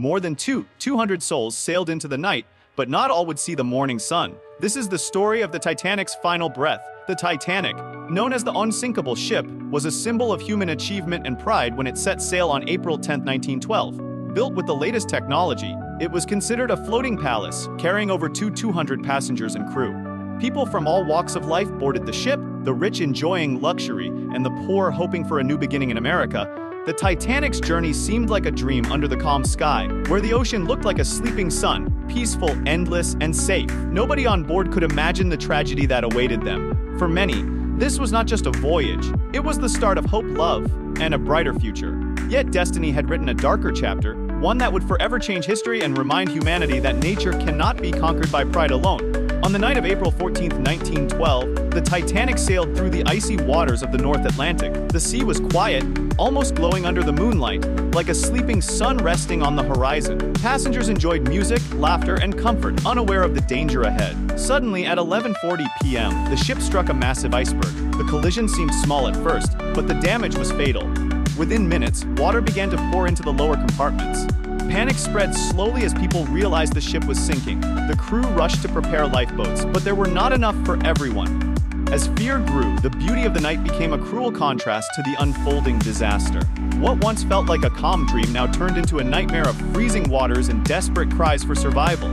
More than 200 souls sailed into the night, but not all would see the morning sun. This is the story of the Titanic's final breath. The Titanic, known as the unsinkable ship, was a symbol of human achievement and pride when it set sail on April 10, 1912. Built with the latest technology, it was considered a floating palace, carrying over 200 passengers and crew. People from all walks of life boarded the ship, the rich enjoying luxury, and the poor hoping for a new beginning in America. The Titanic's journey seemed like a dream under the calm sky, where the ocean looked like a sleeping sun, peaceful, endless, and safe. Nobody on board could imagine the tragedy that awaited them. For many, this was not just a voyage, it was the start of hope, love, and a brighter future. Yet destiny had written a darker chapter, one that would forever change history and remind humanity that nature cannot be conquered by pride alone. On the night of April 14, 1912, the Titanic sailed through the icy waters of the North Atlantic. The sea was quiet, almost glowing under the moonlight, like a sleeping sun resting on the horizon. Passengers enjoyed music, laughter, and comfort, unaware of the danger ahead. Suddenly, at 11:40 p.m., the ship struck a massive iceberg. The collision seemed small at first, but the damage was fatal. Within minutes, water began to pour into the lower compartments. Panic spread slowly as people realized the ship was sinking. The crew rushed to prepare lifeboats, but there were not enough for everyone. As fear grew, the beauty of the night became a cruel contrast to the unfolding disaster. What once felt like a calm dream now turned into a nightmare of freezing waters and desperate cries for survival.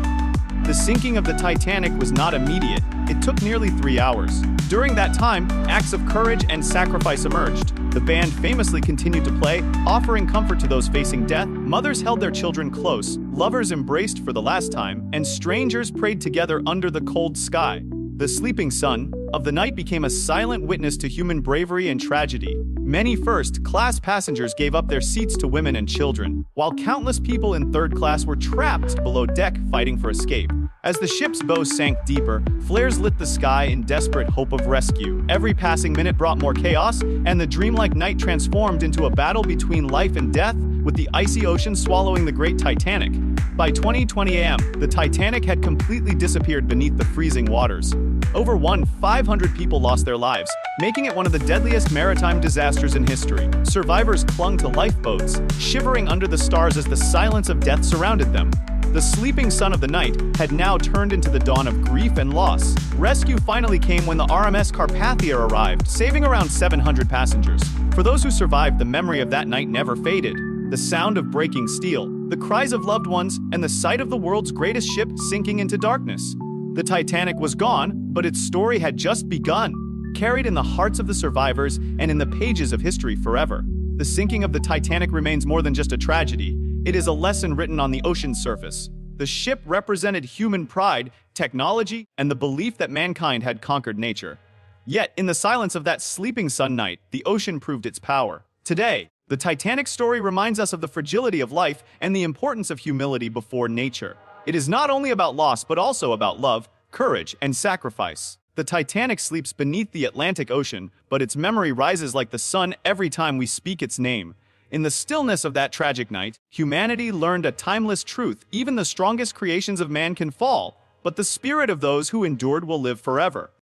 The sinking of the Titanic was not immediate. It took nearly 3 hours. During that time, acts of courage and sacrifice emerged. The band famously continued to play, offering comfort to those facing death. Mothers held their children close, lovers embraced for the last time, and strangers prayed together under the cold sky. The sleeping sun of the night became a silent witness to human bravery and tragedy. Many first-class passengers gave up their seats to women and children, while countless people in third class were trapped below deck fighting for escape. As the ship's bow sank deeper, flares lit the sky in desperate hope of rescue. Every passing minute brought more chaos, and the dreamlike night transformed into a battle between life and death, with the icy ocean swallowing the great Titanic. By 20:20 a.m., the Titanic had completely disappeared beneath the freezing waters. Over 500 people lost their lives, making it one of the deadliest maritime disasters in history. Survivors clung to lifeboats, shivering under the stars as the silence of death surrounded them. The sleeping sun of the night had now turned into the dawn of grief and loss. Rescue finally came when the RMS Carpathia arrived, saving around 700 passengers. For those who survived, the memory of that night never faded. The sound of breaking steel, the cries of loved ones, and the sight of the world's greatest ship sinking into darkness. The Titanic was gone, but its story had just begun, carried in the hearts of the survivors and in the pages of history forever. The sinking of the Titanic remains more than just a tragedy. It is a lesson written on the ocean's surface. The ship represented human pride, technology, and the belief that mankind had conquered nature. Yet, in the silence of that sleeping sun night, the ocean proved its power. Today, the Titanic story reminds us of the fragility of life and the importance of humility before nature. It is not only about loss, but also about love, courage, and sacrifice. The Titanic sleeps beneath the Atlantic Ocean, but its memory rises like the sun every time we speak its name. In the stillness of that tragic night, humanity learned a timeless truth: even the strongest creations of man can fall, but the spirit of those who endured will live forever.